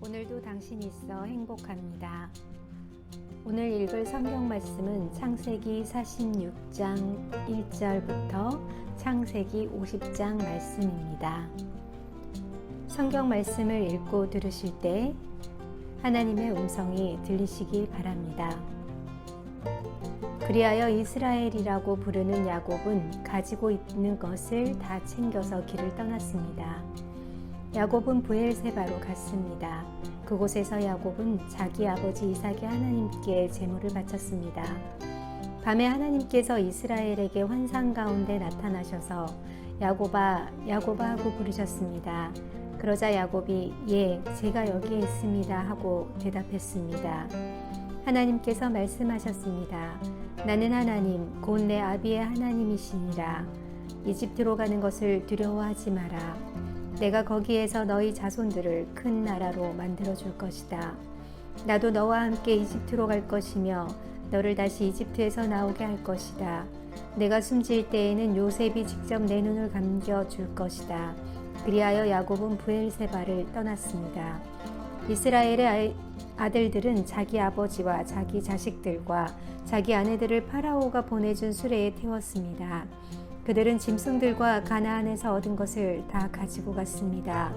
오늘도 당신이 있어 행복합니다. 오늘 읽을 성경 말씀은 창세기 46장 1절부터 창세기 50장 말씀입니다. 성경 말씀을 읽고 들으실 때 하나님의 음성이 들리시기 바랍니다. 그리하여 이스라엘이라고 부르는 야곱은 가지고 있는 것을 다 챙겨서 길을 떠났습니다. 야곱은 브엘세바로 갔습니다. 그곳에서 야곱은 자기 아버지 이삭의 하나님께 제물을 바쳤습니다. 밤에 하나님께서 이스라엘에게 환상 가운데 나타나셔서 야곱아, 야곱아 하고 부르셨습니다. 그러자 야곱이 예, 제가 여기에 있습니다 하고 대답했습니다. 하나님께서 말씀하셨습니다. 나는 하나님, 곧 내 아비의 하나님이시니라. 이집트로 가는 것을 두려워하지 마라. 내가 거기에서 너희 자손들을 큰 나라로 만들어 줄 것이다. 나도 너와 함께 이집트로 갈 것이며 너를 다시 이집트에서 나오게 할 것이다. 내가 숨질 때에는 요셉이 직접 내 눈을 감겨 줄 것이다. 그리하여 야곱은 브엘세바를 떠났습니다. 이스라엘의 아들들은 자기 아버지와 자기 자식들과 자기 아내들을 파라오가 보내준 수레에 태웠습니다. 그들은 짐승들과 가나안에서 얻은 것을 다 가지고 갔습니다.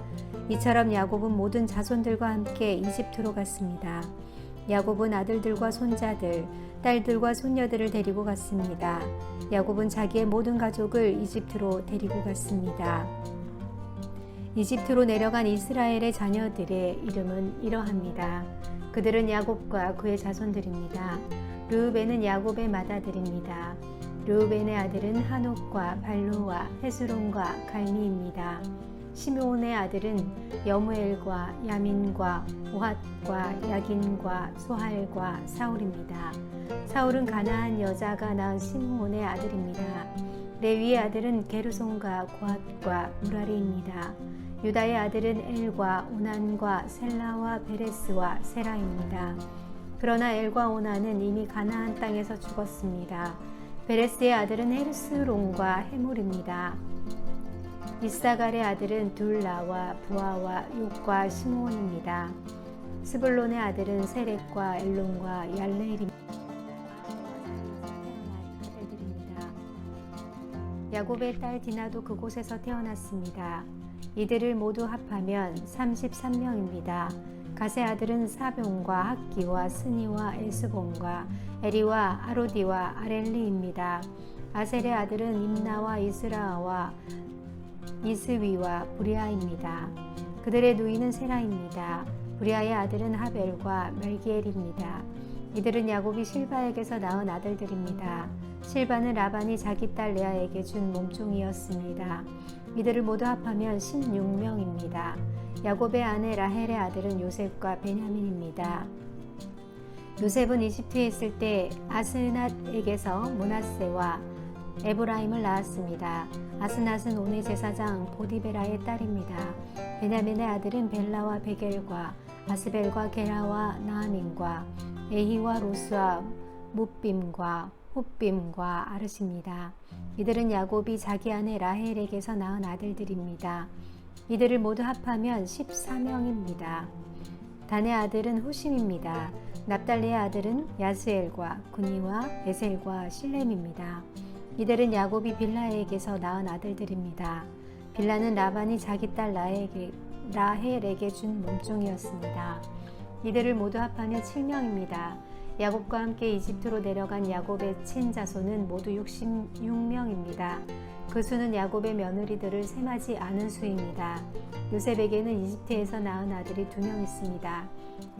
이처럼 야곱은 모든 자손들과 함께 이집트로 갔습니다. 야곱은 아들들과 손자들, 딸들과 손녀들을 데리고 갔습니다. 야곱은 자기의 모든 가족을 이집트로 데리고 갔습니다. 이집트로 내려간 이스라엘의 자녀들의 이름은 이러합니다. 그들은 야곱과 그의 자손들입니다. 르우벤은 야곱의 맏아들입니다. 르우벤의 아들은 한옥과 발루와 헤스론과 갈미입니다. 시므온의 아들은 여무엘과 야민과 오핫과 야긴과 소할과 사울입니다. 사울은 가나안 여자가 낳은 시므온의 아들입니다. 레위의 아들은 게르손과 고핫과 무라리입니다. 유다의 아들은 엘과 오난과 셀라와 베레스와 세라입니다. 그러나 엘과 오난은 이미 가나안 땅에서 죽었습니다. 베레스의 아들은 헤르스론과 헤몰입니다. 이사갈의 아들은 둘라와 부아와 욕과 시므온입니다. 스불론의 아들은 세렉과 엘론과 얄레일입니다. 야곱의 딸 디나도 그곳에서 태어났습니다. 이들을 모두 합하면 33명입니다. 갓의 아들은 사병과 학기와 스니와 에스본과 에리와 아로디와 아렐리입니다. 아셀의 아들은 임나와 이스라와 이스위와 브리아입니다. 그들의 누이는 세라입니다. 브리아의 아들은 하벨과 말기엘입니다. 이들은 야곱이 실바에게서 낳은 아들들입니다. 실바는 라반이 자기 딸 레아에게 준 몸종이었습니다. 이들을 모두 합하면 16명입니다. 야곱의 아내 라헬의 아들은 요셉과 베냐민입니다. 요셉은 이집트에 있을 때 아스낫에게서 므낫세와 에브라임을 낳았습니다. 아스낫은 온의 제사장 보디베라의 딸입니다. 베냐민의 아들은 벨라와 베겔과 아스벨과 게라와 나아민과 에히와 로스와 뭇빔과 훗빔과 아르시입니다. 이들은 야곱이 자기 아내 라헬에게서 낳은 아들들입니다. 이들을 모두 합하면 14명입니다. 단의 아들은 후심입니다. 납달리의 아들은 야스엘과 구니와 에셀과 실렘입니다. 이들은 야곱이 빌라에게서 낳은 아들들입니다. 빌라는 라반이 자기 딸 라헬에게 준 몸종이었습니다. 이들을 모두 합하면 7명입니다. 야곱과 함께 이집트로 내려간 야곱의 친자손은 모두 66명입니다. 그 수는 야곱의 며느리들을 셈하지 않은 수입니다. 요셉에게는 이집트에서 낳은 아들이 2명 있습니다.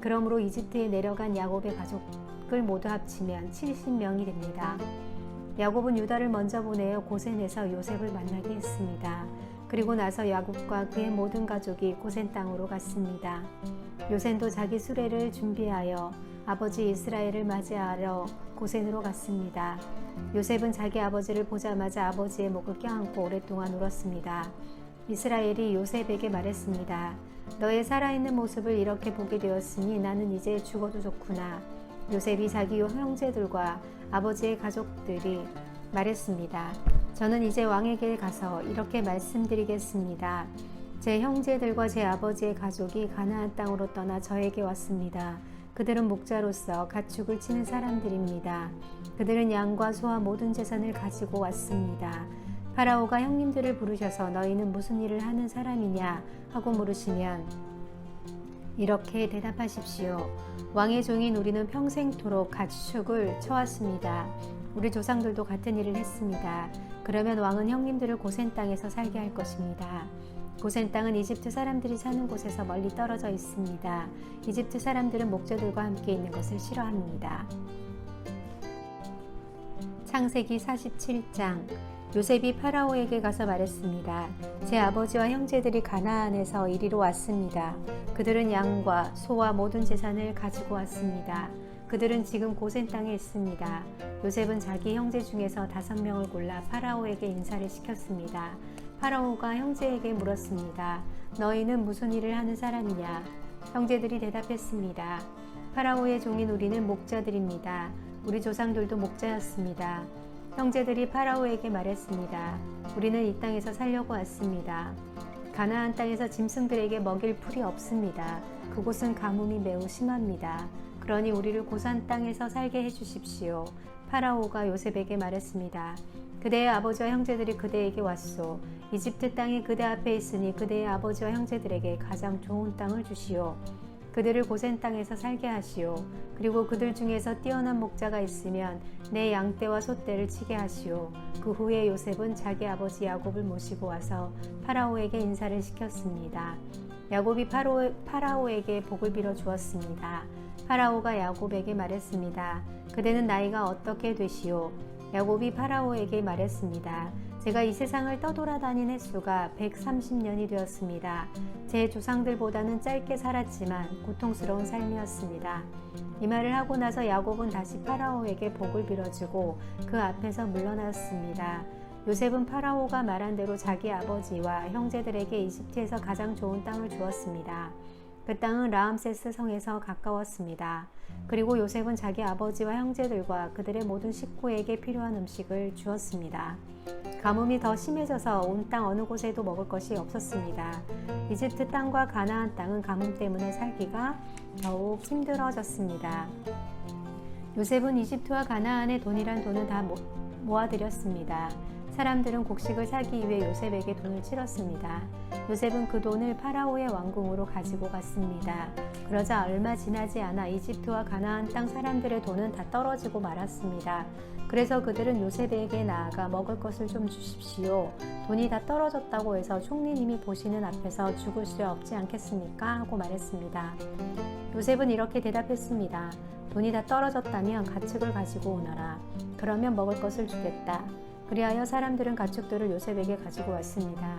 그러므로 이집트에 내려간 야곱의 가족을 모두 합치면 70명이 됩니다. 야곱은 유다를 먼저 보내어 고센에서 요셉을 만나게 했습니다. 그리고 나서 야곱과 그의 모든 가족이 고센 땅으로 갔습니다. 요셉도 자기 수레를 준비하여 아버지 이스라엘을 맞이하러 고센으로 갔습니다. 요셉은 자기 아버지를 보자마자 아버지의 목을 껴안고 오랫동안 울었습니다. 이스라엘이 요셉에게 말했습니다. 너의 살아있는 모습을 이렇게 보게 되었으니 나는 이제 죽어도 좋구나. 요셉이 자기 형제들과 아버지의 가족들이 말했습니다. 저는 이제 왕에게 가서 이렇게 말씀드리겠습니다. 제 형제들과 제 아버지의 가족이 가나안 땅으로 떠나 저에게 왔습니다. 그들은 목자로서 가축을 치는 사람들입니다. 그들은 양과 소와 모든 재산을 가지고 왔습니다. 파라오가 형님들을 부르셔서 너희는 무슨 일을 하는 사람이냐 하고 물으시면 이렇게 대답하십시오. 왕의 종인 우리는 평생토록 가축을 쳐왔습니다. 우리 조상들도 같은 일을 했습니다. 그러면 왕은 형님들을 고센 땅에서 살게 할 것입니다. 고센 땅은 이집트 사람들이 사는 곳에서 멀리 떨어져 있습니다. 이집트 사람들은 목자들과 함께 있는 것을 싫어합니다. 창세기 47장. 요셉이 파라오에게 가서 말했습니다. 제 아버지와 형제들이 가나안에서 이리로 왔습니다. 그들은 양과 소와 모든 재산을 가지고 왔습니다. 그들은 지금 고센 땅에 있습니다. 요셉은 자기 형제 중에서 5명을 골라 파라오에게 인사를 시켰습니다. 파라오가 형제에게 물었습니다. 너희는 무슨 일을 하는 사람이냐? 형제들이 대답했습니다. 파라오의 종인 우리는 목자들입니다. 우리 조상들도 목자였습니다. 형제들이 파라오에게 말했습니다. 우리는 이 땅에서 살려고 왔습니다. 가나안 땅에서 짐승들에게 먹일 풀이 없습니다. 그곳은 가뭄이 매우 심합니다. 그러니 우리를 고산 땅에서 살게 해주십시오. 파라오가 요셉에게 말했습니다. 그대의 아버지와 형제들이 그대에게 왔소. 이집트 땅이 그대 앞에 있으니 그대의 아버지와 형제들에게 가장 좋은 땅을 주시오. 그들을 고센 땅에서 살게 하시오. 그리고 그들 중에서 뛰어난 목자가 있으면 내 양떼와 소떼를 치게 하시오. 그 후에 요셉은 자기 아버지 야곱을 모시고 와서 파라오에게 인사를 시켰습니다. 야곱이 파라오에게 복을 빌어 주었습니다. 파라오가 야곱에게 말했습니다. 그대는 나이가 어떻게 되시오? 야곱이 파라오에게 말했습니다. 제가 이 세상을 떠돌아다닌 횟수가 130년이 되었습니다. 제 조상들보다는 짧게 살았지만 고통스러운 삶이었습니다. 이 말을 하고 나서 야곱은 다시 파라오에게 복을 빌어주고 그 앞에서 물러났습니다. 요셉은 파라오가 말한 대로 자기 아버지와 형제들에게 이집트에서 가장 좋은 땅을 주었습니다. 그 땅은 라암세스 성에서 가까웠습니다. 그리고 요셉은 자기 아버지와 형제들과 그들의 모든 식구에게 필요한 음식을 주었습니다. 가뭄이 더 심해져서 온 땅 어느 곳에도 먹을 것이 없었습니다. 이집트 땅과 가나안 땅은 가뭄 때문에 살기가 더욱 힘들어졌습니다. 요셉은 이집트와 가나안의 돈이란 돈을 다 모아들였습니다. 사람들은 곡식을 사기 위해 요셉에게 돈을 치렀습니다. 요셉은 그 돈을 파라오의 왕궁으로 가지고 갔습니다. 그러자 얼마 지나지 않아 이집트와 가나안 땅 사람들의 돈은 다 떨어지고 말았습니다. 그래서 그들은 요셉에게 나아가 먹을 것을 좀 주십시오. 돈이 다 떨어졌다고 해서 총리님이 보시는 앞에서 죽을 수 없지 않겠습니까? 하고 말했습니다. 요셉은 이렇게 대답했습니다. 돈이 다 떨어졌다면 가축을 가지고 오너라. 그러면 먹을 것을 주겠다. 그리하여 사람들은 가축들을 요셉에게 가지고 왔습니다.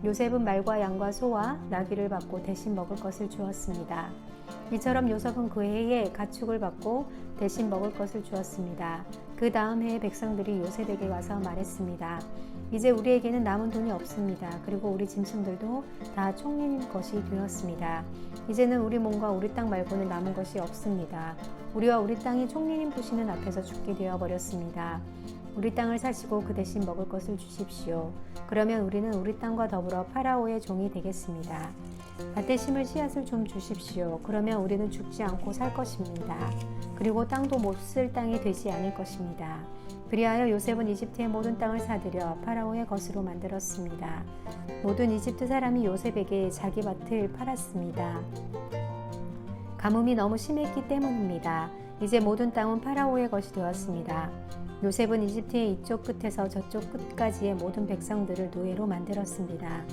요셉은 말과 양과 소와 나귀를 받고 대신 먹을 것을 주었습니다. 이처럼 요셉은 그 해에 가축을 받고 대신 먹을 것을 주었습니다. 그 다음 해에 백성들이 요셉에게 와서 말했습니다. 이제 우리에게는 남은 돈이 없습니다. 그리고 우리 짐승들도 다 총리님 것이 되었습니다. 이제는 우리 몸과 우리 땅 말고는 남은 것이 없습니다. 우리와 우리 땅이 총리님 보시는 앞에서 죽게 되어버렸습니다. 우리 땅을 사시고 그 대신 먹을 것을 주십시오. 그러면 우리는 우리 땅과 더불어 파라오의 종이 되겠습니다. 밭에 심을 씨앗을 좀 주십시오. 그러면 우리는 죽지 않고 살 것입니다. 그리고 땅도 못 쓸 땅이 되지 않을 것입니다. 그리하여 요셉은 이집트의 모든 땅을 사들여 파라오의 것으로 만들었습니다. 모든 이집트 사람이 요셉에게 자기 밭을 팔았습니다. 가뭄이 너무 심했기 때문입니다. 이제 모든 땅은 파라오의 것이 되었습니다. 요셉은 이집트의 이쪽 끝에서 저쪽 끝까지의 모든 백성들을 노예로 만들었습니다.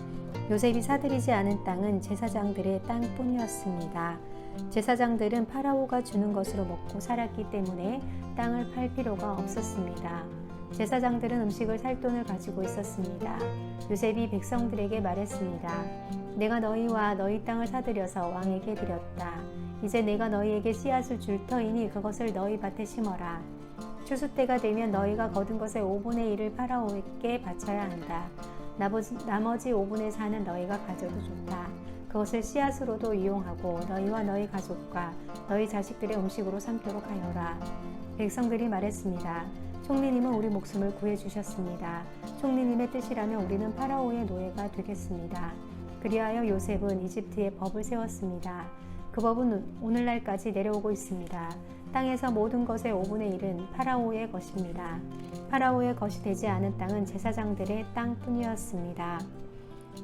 요셉이 사들이지 않은 땅은 제사장들의 땅뿐이었습니다. 제사장들은 파라오가 주는 것으로 먹고 살았기 때문에 땅을 팔 필요가 없었습니다. 제사장들은 음식을 살 돈을 가지고 있었습니다. 요셉이 백성들에게 말했습니다. 내가 너희와 너희 땅을 사들여서 왕에게 드렸다. 이제 내가 너희에게 씨앗을 줄 터이니 그것을 너희 밭에 심어라. 추수 때가 되면 너희가 거둔 것의 5분의 1을 파라오에게 바쳐야 한다. 나머지 5분의 4는 너희가 가져도 좋다. 그것을 씨앗으로도 이용하고 너희와 너희 가족과 너희 자식들의 음식으로 삼도록 하여라. 백성들이 말했습니다. 총리님은 우리 목숨을 구해주셨습니다. 총리님의 뜻이라면 우리는 파라오의 노예가 되겠습니다. 그리하여 요셉은 이집트에 법을 세웠습니다. 그 법은 오늘날까지 내려오고 있습니다. 땅에서 모든 것의 5분의 1은 파라오의 것입니다. 파라오의 것이 되지 않은 땅은 제사장들의 땅뿐이었습니다.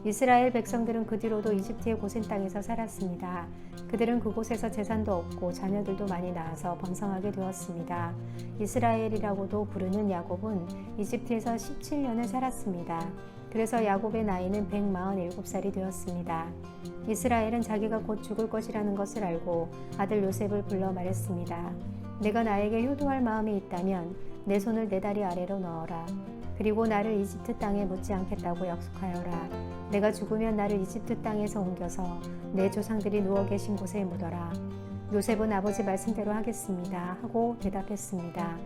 이스라엘 백성들은 그 뒤로도 이집트의 고센 땅에서 살았습니다. 그들은 그곳에서 재산도 얻고 자녀들도 많이 낳아서 번성하게 되었습니다. 이스라엘이라고도 부르는 야곱은 이집트에서 17년을 살았습니다. 그래서 야곱의 나이는 147살이 되었습니다. 이스라엘은 자기가 곧 죽을 것이라는 것을 알고 아들 요셉을 불러 말했습니다. 내가 나에게 효도할 마음이 있다면 내 손을 내 다리 아래로 넣어라. 그리고 나를 이집트 땅에 묻지 않겠다고 약속하여라. 내가 죽으면 나를 이집트 땅에서 옮겨서 내 조상들이 누워 계신 곳에 묻어라. 요셉은 아버지 말씀대로 하겠습니다 하고 대답했습니다.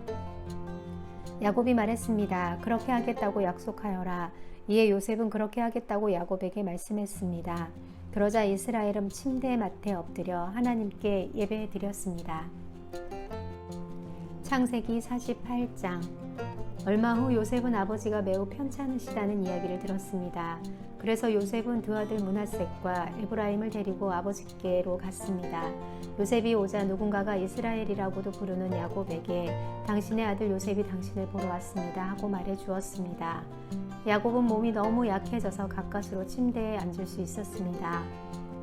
야곱이 말했습니다. 그렇게 하겠다고 약속하여라. 이에 요셉은 그렇게 하겠다고 야곱에게 말씀했습니다. 그러자 이스라엘은 침대 맡에 엎드려 하나님께 예배 드렸습니다. 창세기 48장. 얼마 후 요셉은 아버지가 매우 편찮으시다는 이야기를 들었습니다. 그래서 요셉은 두 아들 므낫셋과 에브라임을 데리고 아버지께로 갔습니다. 요셉이 오자 누군가가 이스라엘이라고도 부르는 야곱에게 당신의 아들 요셉이 당신을 보러 왔습니다 하고 말해 주었습니다. 야곱은 몸이 너무 약해져서 가까스로 침대에 앉을 수 있었습니다.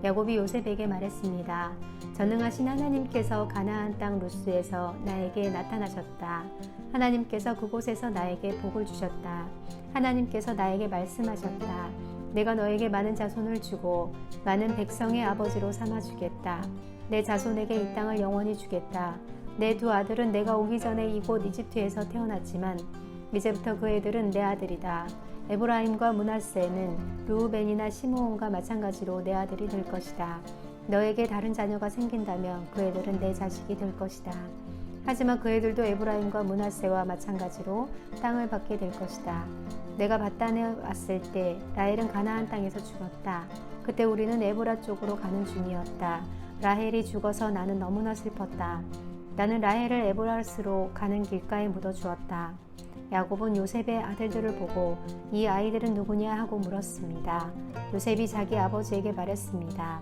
야곱이 요셉에게 말했습니다. 전능하신 하나님께서 가나안 땅 루스에서 나에게 나타나셨다. 하나님께서 그곳에서 나에게 복을 주셨다. 하나님께서 나에게 말씀하셨다. 내가 너에게 많은 자손을 주고 많은 백성의 아버지로 삼아주겠다. 내 자손에게 이 땅을 영원히 주겠다. 내 두 아들은 내가 오기 전에 이곳 이집트에서 태어났지만 이제부터 그 애들은 내 아들이다. 에브라임과 므낫세는 르우벤이나 시므온과 마찬가지로 내 아들이 될 것이다. 너에게 다른 자녀가 생긴다면 그 애들은 내 자식이 될 것이다. 하지만 그 애들도 에브라임과 므낫세와 마찬가지로 땅을 받게 될 것이다. 내가 바단에 왔을 때 라헬은 가나안 땅에서 죽었다. 그때 우리는 에브라 쪽으로 가는 중이었다. 라헬이 죽어서 나는 너무나 슬펐다. 나는 라헬을 에브라스로 가는 길가에 묻어주었다. 야곱은 요셉의 아들들을 보고 이 아이들은 누구냐 하고 물었습니다. 요셉이 자기 아버지에게 말했습니다.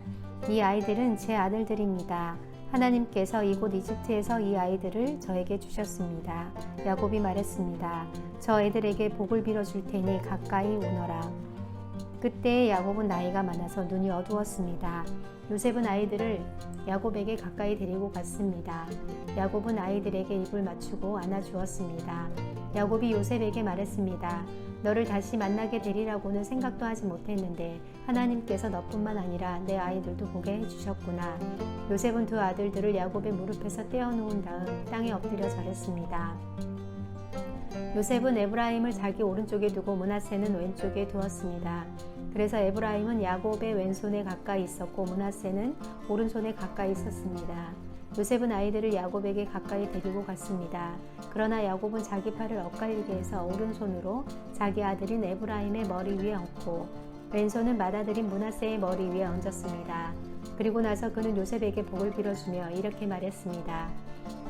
이 아이들은 제 아들들입니다. 하나님께서 이곳 이집트에서 이 아이들을 저에게 주셨습니다. 야곱이 말했습니다. 저 애들에게 복을 빌어줄 테니 가까이 오너라. 그때 야곱은 나이가 많아서 눈이 어두웠습니다. 요셉은 아이들을 야곱에게 가까이 데리고 갔습니다. 야곱은 아이들에게 입을 맞추고 안아주었습니다. 야곱이 요셉에게 말했습니다. 너를 다시 만나게 되리라고는 생각도 하지 못했는데 하나님께서 너뿐만 아니라 내 아이들도 보게 해주셨구나. 요셉은 두 아들들을 야곱의 무릎에서 떼어놓은 다음 땅에 엎드려 절했습니다. 요셉은 에브라임을 자기 오른쪽에 두고 므낫세는 왼쪽에 두었습니다. 그래서 에브라임은 야곱의 왼손에 가까이 있었고 므낫세는 오른손에 가까이 있었습니다. 요셉은 아이들을 야곱에게 가까이 데리고 갔습니다. 그러나 야곱은 자기 팔을 엇갈리게 해서 오른손으로 자기 아들인 에브라임의 머리 위에 얹고 왼손은 맏아들인 므낫세의 머리 위에 얹었습니다. 그리고 나서 그는 요셉에게 복을 빌어주며 이렇게 말했습니다.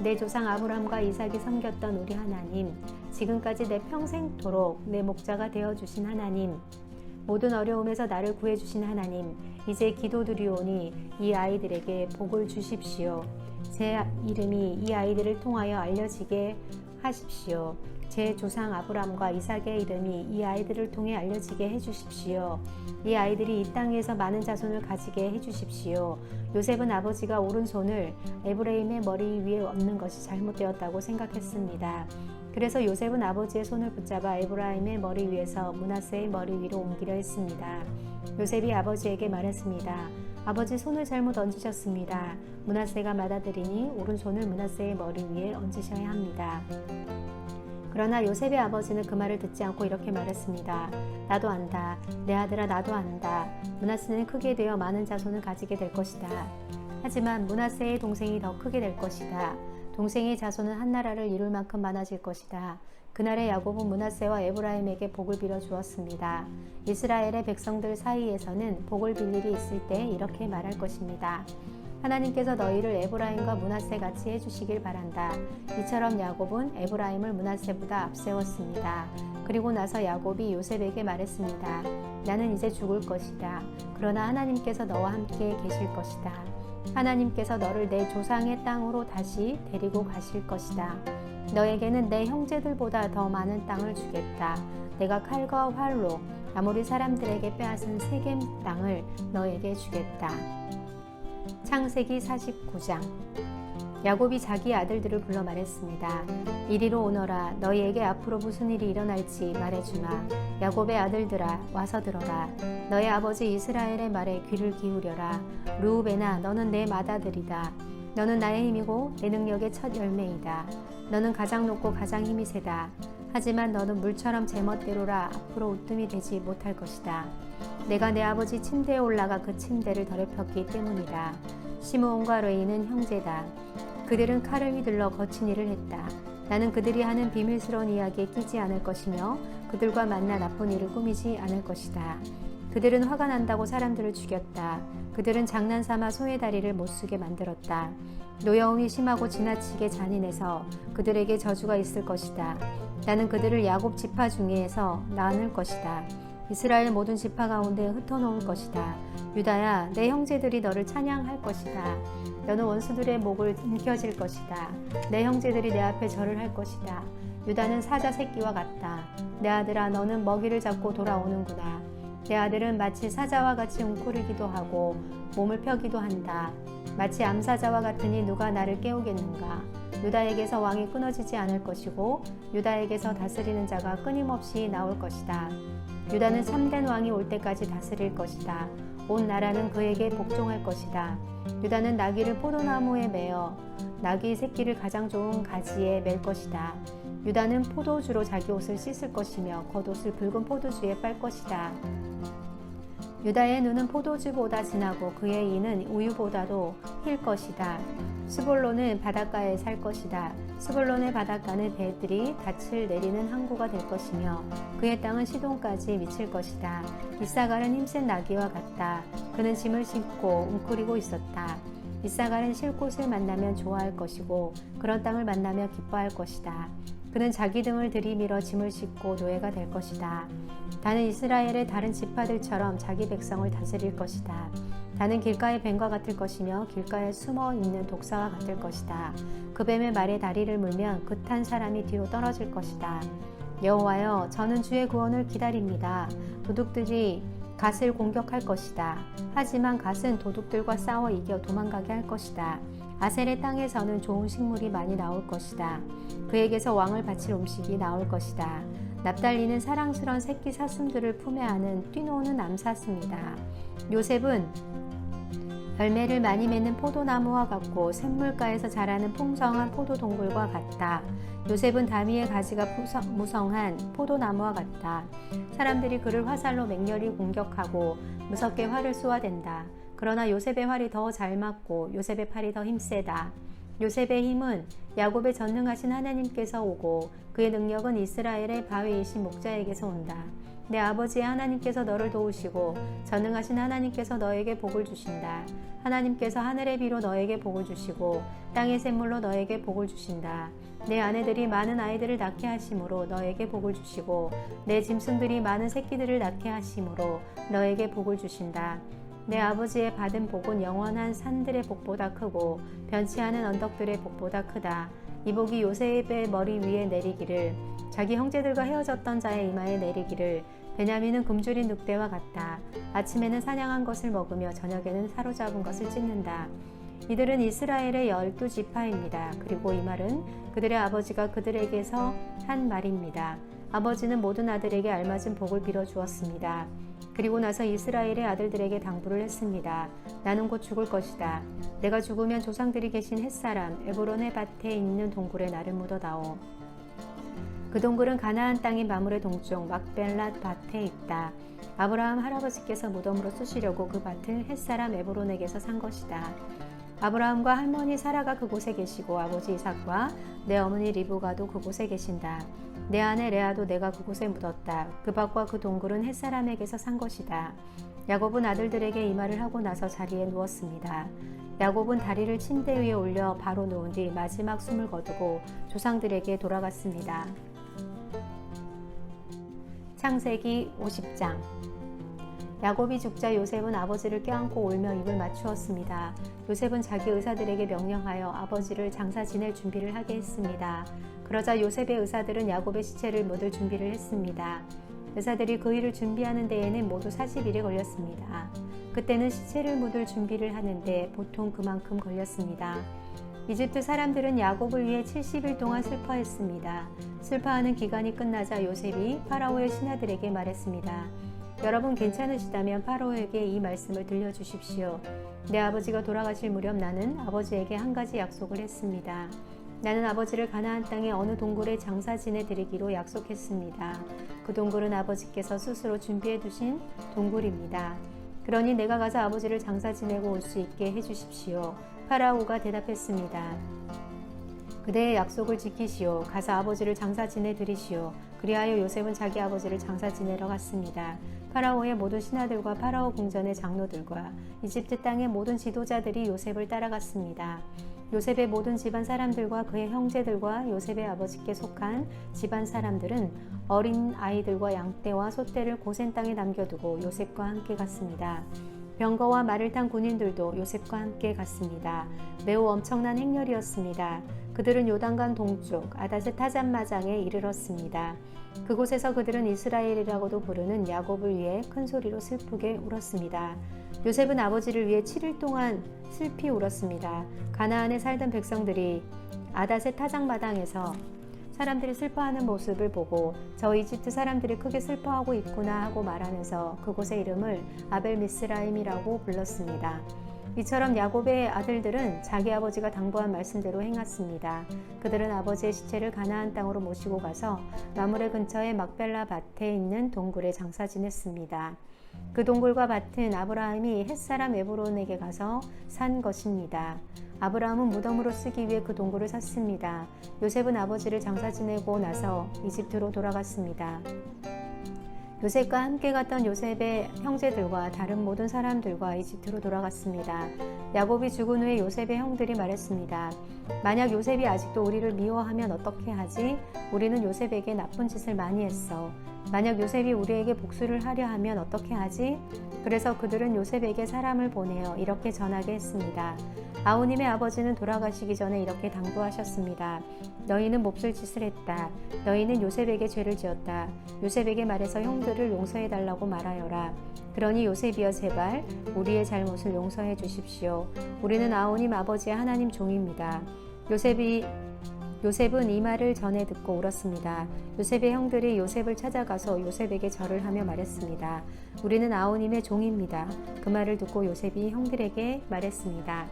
내 조상 아브람과 이삭이 섬겼던 우리 하나님, 지금까지 내 평생토록 내 목자가 되어주신 하나님, 모든 어려움에서 나를 구해주신 하나님, 이제 기도드리오니 이 아이들에게 복을 주십시오. 제 이름이 이 아이들을 통하여 알려지게 하십시오. 제 조상 아브람과 이삭의 이름이 이 아이들을 통해 알려지게 해주십시오. 이 아이들이 이 땅에서 많은 자손을 가지게 해주십시오. 요셉은 아버지가 오른손을 에브라임의 머리 위에 얹는 것이 잘못되었다고 생각했습니다. 그래서 요셉은 아버지의 손을 붙잡아 에브라임의 머리 위에서 므낫세의 머리 위로 옮기려 했습니다. 요셉이 아버지에게 말했습니다. 아버지 손을 잘못 얹으셨습니다. 므낫세가 맏아들이니 오른손을 므낫세의 머리 위에 얹으셔야 합니다. 그러나 요셉의 아버지는 그 말을 듣지 않고 이렇게 말했습니다. 나도 안다. 내 아들아 나도 안다. 므낫세는 크게 되어 많은 자손을 가지게 될 것이다. 하지만 므낫세의 동생이 더 크게 될 것이다. 동생의 자손은 한 나라를 이룰 만큼 많아질 것이다. 그날에 야곱은 므낫세와 에브라임에게 복을 빌어 주었습니다. 이스라엘의 백성들 사이에서는 복을 빌 일이 있을 때 이렇게 말할 것입니다. 하나님께서 너희를 에브라임과 므낫세 같이 해주시길 바란다. 이처럼 야곱은 에브라임을 므낫세보다 앞세웠습니다. 그리고 나서 야곱이 요셉에게 말했습니다. 나는 이제 죽을 것이다. 그러나 하나님께서 너와 함께 계실 것이다. 하나님께서 너를 내 조상의 땅으로 다시 데리고 가실 것이다. 너에게는 내 형제들보다 더 많은 땅을 주겠다. 내가 칼과 활로 아모리 사람들에게 빼앗은 세겜 땅을 너에게 주겠다. 창세기 49장. 야곱이 자기 아들들을 불러 말했습니다. 이리로 오너라. 너희에게 앞으로 무슨 일이 일어날지 말해주마. 야곱의 아들들아, 와서 들어라. 너희 아버지 이스라엘의 말에 귀를 기울여라. 르우벤아, 너는 내 맏아들이다. 너는 나의 힘이고 내 능력의 첫 열매이다. 너는 가장 높고 가장 힘이 세다. 하지만 너는 물처럼 제멋대로라. 앞으로 우뜸이 되지 못할 것이다. 내가 내 아버지 침대에 올라가 그 침대를 더럽혔기 때문이다. 시므온과 레위는 형제다. 그들은 칼을 휘둘러 거친 일을 했다. 나는 그들이 하는 비밀스러운 이야기에 끼지 않을 것이며 그들과 만나 나쁜 일을 꾸미지 않을 것이다. 그들은 화가 난다고 사람들을 죽였다. 그들은 장난삼아 소의 다리를 못쓰게 만들었다. 노여움이 심하고 지나치게 잔인해서 그들에게 저주가 있을 것이다. 나는 그들을 야곱 지파 중에서 나눌 것이다. 이스라엘 모든 지파 가운데 흩어놓을 것이다. 유다야, 내 형제들이 너를 찬양할 것이다. 너는 원수들의 목을 움켜쥘 것이다. 내 형제들이 내 앞에 절을 할 것이다. 유다는 사자 새끼와 같다. 내 아들아, 너는 먹이를 잡고 돌아오는구나. 내 아들은 마치 사자와 같이 웅크리기도 하고 몸을 펴기도 한다. 마치 암사자와 같으니 누가 나를 깨우겠는가. 유다에게서 왕이 끊어지지 않을 것이고 유다에게서 다스리는 자가 끊임없이 나올 것이다. 유다는 참된 왕이 올 때까지 다스릴 것이다. 온 나라는 그에게 복종할 것이다. 유다는 나귀를 포도나무에 매어 나귀 새끼를 가장 좋은 가지에 맬 것이다. 유다는 포도주로 자기 옷을 씻을 것이며 겉옷을 붉은 포도주에 빨 것이다. 유다의 눈은 포도주보다 진하고 그의 이는 우유보다도 힐 것이다. 스볼론은 바닷가에 살 것이다. 스볼론의 바닷가는 배들이 닻을 내리는 항구가 될 것이며 그의 땅은 시돈까지 미칠 것이다. 이사갈은 힘센 나귀와 같다. 그는 짐을 싣고 웅크리고 있었다. 이사갈은 쉴 곳을 만나면 좋아할 것이고 그런 땅을 만나며 기뻐할 것이다. 그는 자기 등을 들이밀어 짐을 싣고 노예가 될 것이다. 다는 이스라엘의 다른 지파들처럼 자기 백성을 다스릴 것이다. 다는 길가의 뱀과 같을 것이며 길가에 숨어 있는 독사와 같을 것이다. 그 뱀의 말에 다리를 물면 그 탄 사람이 뒤로 떨어질 것이다. 여호와여, 저는 주의 구원을 기다립니다. 도둑들이 갓을 공격할 것이다. 하지만 갓은 도둑들과 싸워 이겨 도망가게 할 것이다. 아셀의 땅에서는 좋은 식물이 많이 나올 것이다. 그에게서 왕을 바칠 음식이 나올 것이다. 납달리는 사랑스러운 새끼 사슴들을 품에 안은 뛰노는 암사슴이다. 요셉은 열매를 많이 맺는 포도나무와 같고 샘물가에서 자라는 풍성한 포도동굴과 같다. 요셉은 다미의 가지가 무성한 포도나무와 같다. 사람들이 그를 화살로 맹렬히 공격하고 무섭게 활을 쏘아댄다. 그러나 요셉의 활이 더 잘 맞고 요셉의 팔이 더 힘세다. 요셉의 힘은 야곱의 전능하신 하나님께서 오고 그의 능력은 이스라엘의 바위이신 목자에게서 온다. 내 아버지의 하나님께서 너를 도우시고 전능하신 하나님께서 너에게 복을 주신다. 하나님께서 하늘의 비로 너에게 복을 주시고 땅의 샘물로 너에게 복을 주신다. 내 아내들이 많은 아이들을 낳게 하심으로 너에게 복을 주시고 내 짐승들이 많은 새끼들을 낳게 하심으로 너에게 복을 주신다. 내 아버지의 받은 복은 영원한 산들의 복보다 크고 변치 않은 언덕들의 복보다 크다. 이 복이 요셉의 머리 위에 내리기를, 자기 형제들과 헤어졌던 자의 이마에 내리기를. 베냐민은 굶주린 늑대와 같다. 아침에는 사냥한 것을 먹으며 저녁에는 사로잡은 것을 찢는다. 이들은 이스라엘의 12지파입니다. 그리고 이 말은 그들의 아버지가 그들에게서 한 말입니다. 아버지는 모든 아들에게 알맞은 복을 빌어주었습니다. 그리고 나서 이스라엘의 아들들에게 당부를 했습니다. 나는 곧 죽을 것이다. 내가 죽으면 조상들이 계신 햇사람 에브론의 밭에 있는 동굴에 나를 묻어다오. 그 동굴은 가나안 땅인 마물의 동쪽 막벨랏 밭에 있다. 아브라함 할아버지께서 무덤으로 쓰시려고 그 밭을 햇사람 에브론에게서 산 것이다. 아브라함과 할머니 사라가 그곳에 계시고 아버지 이삭과 내 어머니 리브가도 그곳에 계신다. 내 아내 레아도 내가 그곳에 묻었다. 그 밭과 그 동굴은 햇사람에게서 산 것이다. 야곱은 아들들에게 이 말을 하고 나서 자리에 누웠습니다. 야곱은 다리를 침대 위에 올려 바로 누운 뒤 마지막 숨을 거두고 조상들에게 돌아갔습니다. 창세기 50장. 야곱이 죽자 요셉은 아버지를 껴안고 울며 입을 맞추었습니다. 요셉은 자기 의사들에게 명령하여 아버지를 장사 지낼 준비를 하게 했습니다. 그러자 요셉의 의사들은 야곱의 시체를 묻을 준비를 했습니다. 의사들이 그 일을 준비하는 데에는 모두 40일이 걸렸습니다. 그때는 시체를 묻을 준비를 하는데 보통 그만큼 걸렸습니다. 이집트 사람들은 야곱을 위해 70일 동안 슬퍼했습니다. 슬퍼하는 기간이 끝나자 요셉이 파라오의 신하들에게 말했습니다. 여러분 괜찮으시다면 파라오에게 이 말씀을 들려주십시오. 내 아버지가 돌아가실 무렵 나는 아버지에게 한 가지 약속을 했습니다. 나는 아버지를 가나안 땅의 어느 동굴에 장사 지내드리기로 약속했습니다. 그 동굴은 아버지께서 스스로 준비해 두신 동굴입니다. 그러니 내가 가서 아버지를 장사 지내고 올 수 있게 해주십시오. 파라오가 대답했습니다. 그대의 약속을 지키시오. 가서 아버지를 장사 지내드리시오. 그리하여 요셉은 자기 아버지를 장사 지내러 갔습니다. 파라오의 모든 신하들과 파라오 궁전의 장로들과 이집트 땅의 모든 지도자들이 요셉을 따라갔습니다. 요셉의 모든 집안 사람들과 그의 형제들과 요셉의 아버지께 속한 집안 사람들은 어린 아이들과 양떼와 소떼를 고센 땅에 남겨두고 요셉과 함께 갔습니다. 병거와 말을 탄 군인들도 요셉과 함께 갔습니다. 매우 엄청난 행렬이었습니다. 그들은 요단강 동쪽 아닷의 타잔마장에 이르렀습니다. 그곳에서 그들은 이스라엘이라고도 부르는 야곱을 위해 큰 소리로 슬프게 울었습니다. 요셉은 아버지를 위해 7일 동안 슬피 울었습니다. 가나안에 살던 백성들이 아닷의 타작마당에서 사람들이 슬퍼하는 모습을 보고 저 이집트 사람들이 크게 슬퍼하고 있구나 하고 말하면서 그곳의 이름을 아벨미스라임이라고 불렀습니다. 이처럼 야곱의 아들들은 자기 아버지가 당부한 말씀대로 행했습니다. 그들은 아버지의 시체를 가나안 땅으로 모시고 가서 마므레 근처의 막벨라 밭에 있는 동굴에 장사 지냈습니다. 그 동굴과 밭은 아브라함이 헷사람 에브론에게 가서 산 것입니다. 아브라함은 무덤으로 쓰기 위해 그 동굴을 샀습니다. 요셉은 아버지를 장사 지내고 나서 이집트로 돌아갔습니다. 요셉과 함께 갔던 요셉의 형제들과 다른 모든 사람들과 이집트로 돌아갔습니다. 야곱이 죽은 후에 요셉의 형들이 말했습니다. 만약 요셉이 아직도 우리를 미워하면 어떻게 하지? 우리는 요셉에게 나쁜 짓을 많이 했어. 만약 요셉이 우리에게 복수를 하려 하면 어떻게 하지? 그래서 그들은 요셉에게 사람을 보내어 이렇게 전하게 했습니다. 아우님의 아버지는 돌아가시기 전에 이렇게 당부하셨습니다. 너희는 몹쓸 짓을 했다. 너희는 요셉에게 죄를 지었다. 요셉에게 말해서 형들을 용서해달라고 말하여라. 그러니 요셉이여 제발 우리의 잘못을 용서해 주십시오. 우리는 아우님 아버지의 하나님 종입니다. 요셉은 이 말을 전해 듣고 울었습니다. 요셉의 형들이 요셉을 찾아가서 요셉에게 절을 하며 말했습니다. 우리는 아우님의 종입니다. 그 말을 듣고 요셉이 형들에게 말했습니다.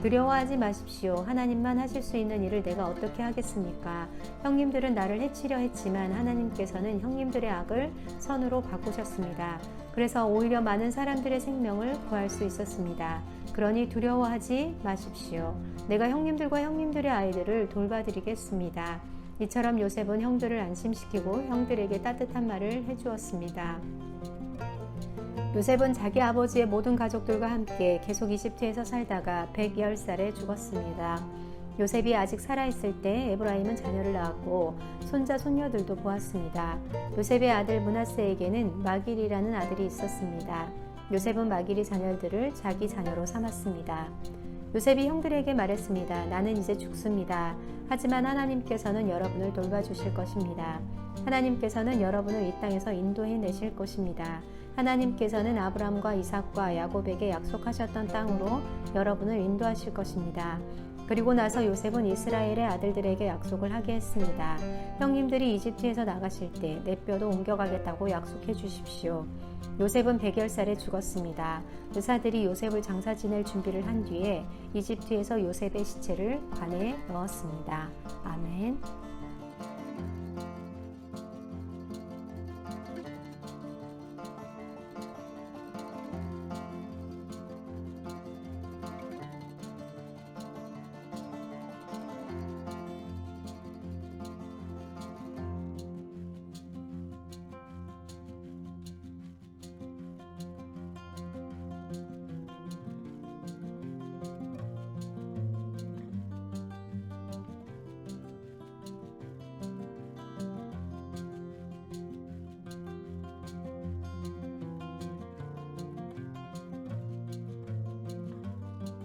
두려워하지 마십시오. 하나님만 하실 수 있는 일을 내가 어떻게 하겠습니까? 형님들은 나를 해치려 했지만 하나님께서는 형님들의 악을 선으로 바꾸셨습니다. 그래서 오히려 많은 사람들의 생명을 구할 수 있었습니다. 그러니 두려워하지 마십시오. 내가 형님들과 형님들의 아이들을 돌봐드리겠습니다. 이처럼 요셉은 형들을 안심시키고 형들에게 따뜻한 말을 해주었습니다. 요셉은 자기 아버지의 모든 가족들과 함께 계속 이집트에서 살다가 110살에 죽었습니다. 요셉이 아직 살아있을 때 에브라임은 자녀를 낳았고 손자 손녀들도 보았습니다. 요셉의 아들 므낫세에게는 마길이라는 아들이 있었습니다. 요셉은 마길이 자녀들을 자기 자녀로 삼았습니다. 요셉이 형들에게 말했습니다. 나는 이제 죽습니다. 하지만 하나님께서는 여러분을 돌봐주실 것입니다. 하나님께서는 여러분을 이 땅에서 인도해 내실 것입니다. 하나님께서는 아브라함과 이삭과 야곱에게 약속하셨던 땅으로 여러분을 인도하실 것입니다. 그리고 나서 요셉은 이스라엘의 아들들에게 약속을 하게 했습니다. 형님들이 이집트에서 나가실 때 내 뼈도 옮겨가겠다고 약속해 주십시오. 요셉은 110살에 죽었습니다. 의사들이 요셉을 장사 지낼 준비를 한 뒤에 이집트에서 요셉의 시체를 관에 넣었습니다. 아멘.